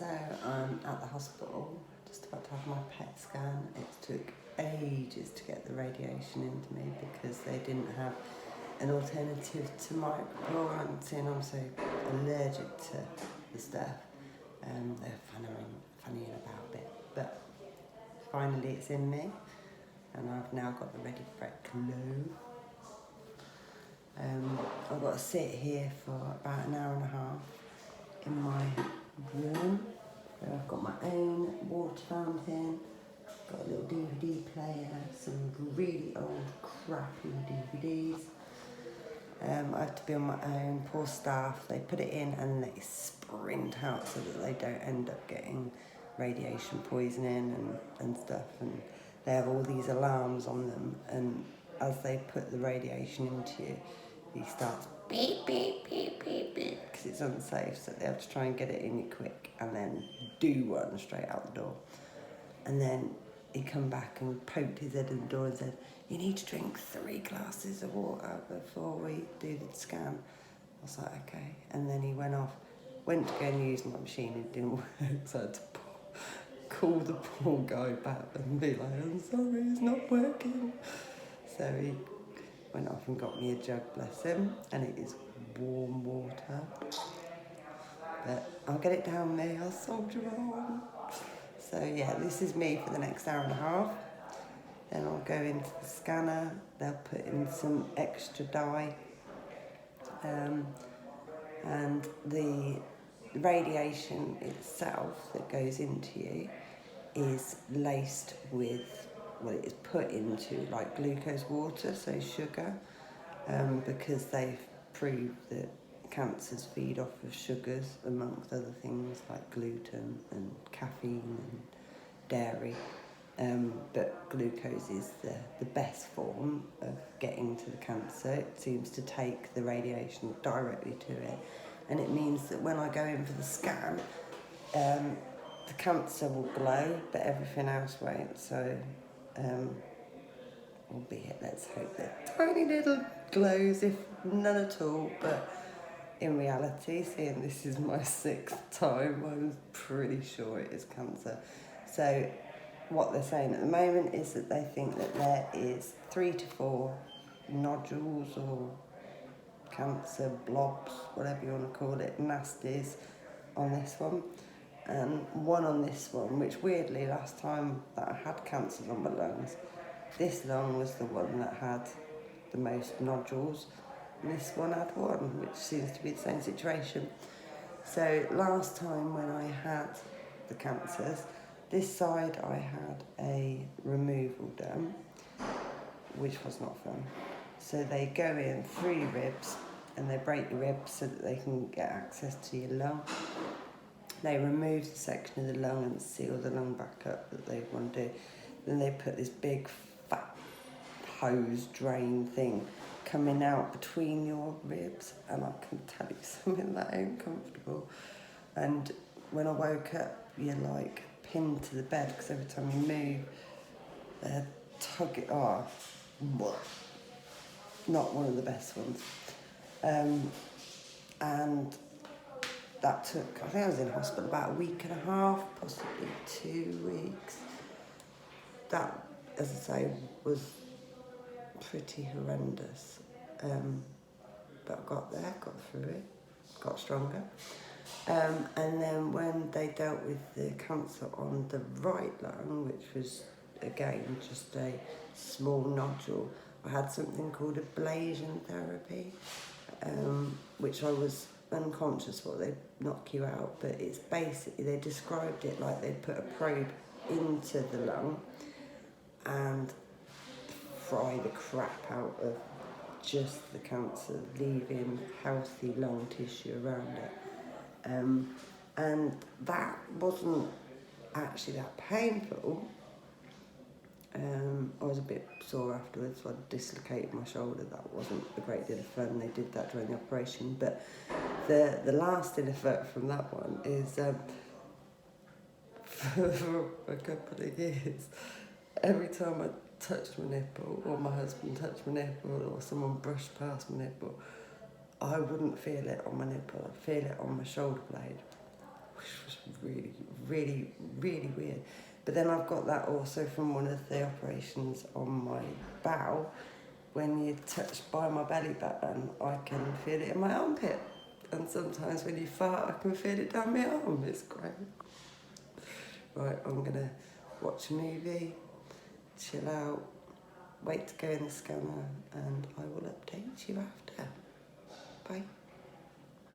So I'm at the hospital, just about to have my PET scan. It took ages to get the radiation into me because they didn't have an alternative to micropore, and I'm so allergic to the stuff. They're funnying about it, but finally it's in me, and I've now got the ready for it glow. I've got to sit here for about an hour and a half in my room where I've got my own water fountain, got a little DVD player, some really old crappy DVDs. I have to be on my own, poor staff, they put it in and they sprint out so that they don't end up getting radiation poisoning and stuff, and they have all these alarms on them, and as they put the radiation into you, he starts beep, beep, beep, beep, beep, because it's unsafe, so they have to try and get it in you quick and then do one straight out the door. And then he come back and poked his head in the door and said, "You need to drink 3 glasses of water before we do the scan." I was like, okay. And then he went to go and use my machine, it didn't work, so I had to call the poor guy back and be like, "I'm sorry, it's not working." So he went off and got me a jug, bless him, and it is warm water. But I'll get it down me, I'll soldier on. So yeah, this is me for the next hour and a half. Then I'll go into the scanner, they'll put in some extra dye, and the radiation itself that goes into you is laced with, well, it is put into like glucose water, so sugar, because they've proved that cancers feed off of sugars, amongst other things like gluten and caffeine and dairy. But glucose is the best form of getting to the cancer. It seems to take the radiation directly to it, and it means that when I go in for the scan, the cancer will glow, but everything else won't. So, albeit, let's hope that tiny little glows, if none at all. But in reality, seeing this is my 6th time, I'm pretty sure it is cancer. So what they're saying at the moment is that they think that there is 3 to 4 nodules or cancer blobs, whatever you want to call it, nasties on this one, and one on this one, which weirdly last time that I had cancers on my lungs, this lung was the one that had the most nodules, and this one had one, which seems to be the same situation. So last time when I had the cancers, this side I had a removal done, which was not fun. So they go in 3 ribs and they break the ribs so that they can get access to your lung. They remove the section of the lung and seal the lung back up that they want to do. Then they put this big fat hose drain thing coming out between your ribs, and I can tell you something that ain't comfortable. And when I woke up, you're like pinned to the bed because every time you move, they tug it off. Not one of the best ones. And that took, I think I was in hospital about a week and a half, possibly 2 weeks. That, as I say, was pretty horrendous. But I got there, got through it, got stronger. And then when they dealt with the cancer on the right lung, which was, again, just a small nodule, I had something called ablation therapy, which I was unconscious for. They knock you out, but it's basically, they described it like they put a probe into the lung and fry the crap out of just the cancer, leaving healthy lung tissue around it. And that wasn't actually that painful. I was a bit sore afterwards, so I dislocated my shoulder. That wasn't a great deal of fun. They did that during the operation. But the lasting effect from that one is for a couple of years, every time I touched my nipple, or my husband touched my nipple, or someone brushed past my nipple, I wouldn't feel it on my nipple. I'd feel it on my shoulder blade. which was really, really, really weird. But then I've got that also from one of the operations on my bowel. When you're touched by my belly button, I can feel it in my armpit. And sometimes when you fart, I can feel it down my arm. It's great. Right, I'm gonna watch a movie, chill out, wait to go in the scanner, and I will update you after. Bye.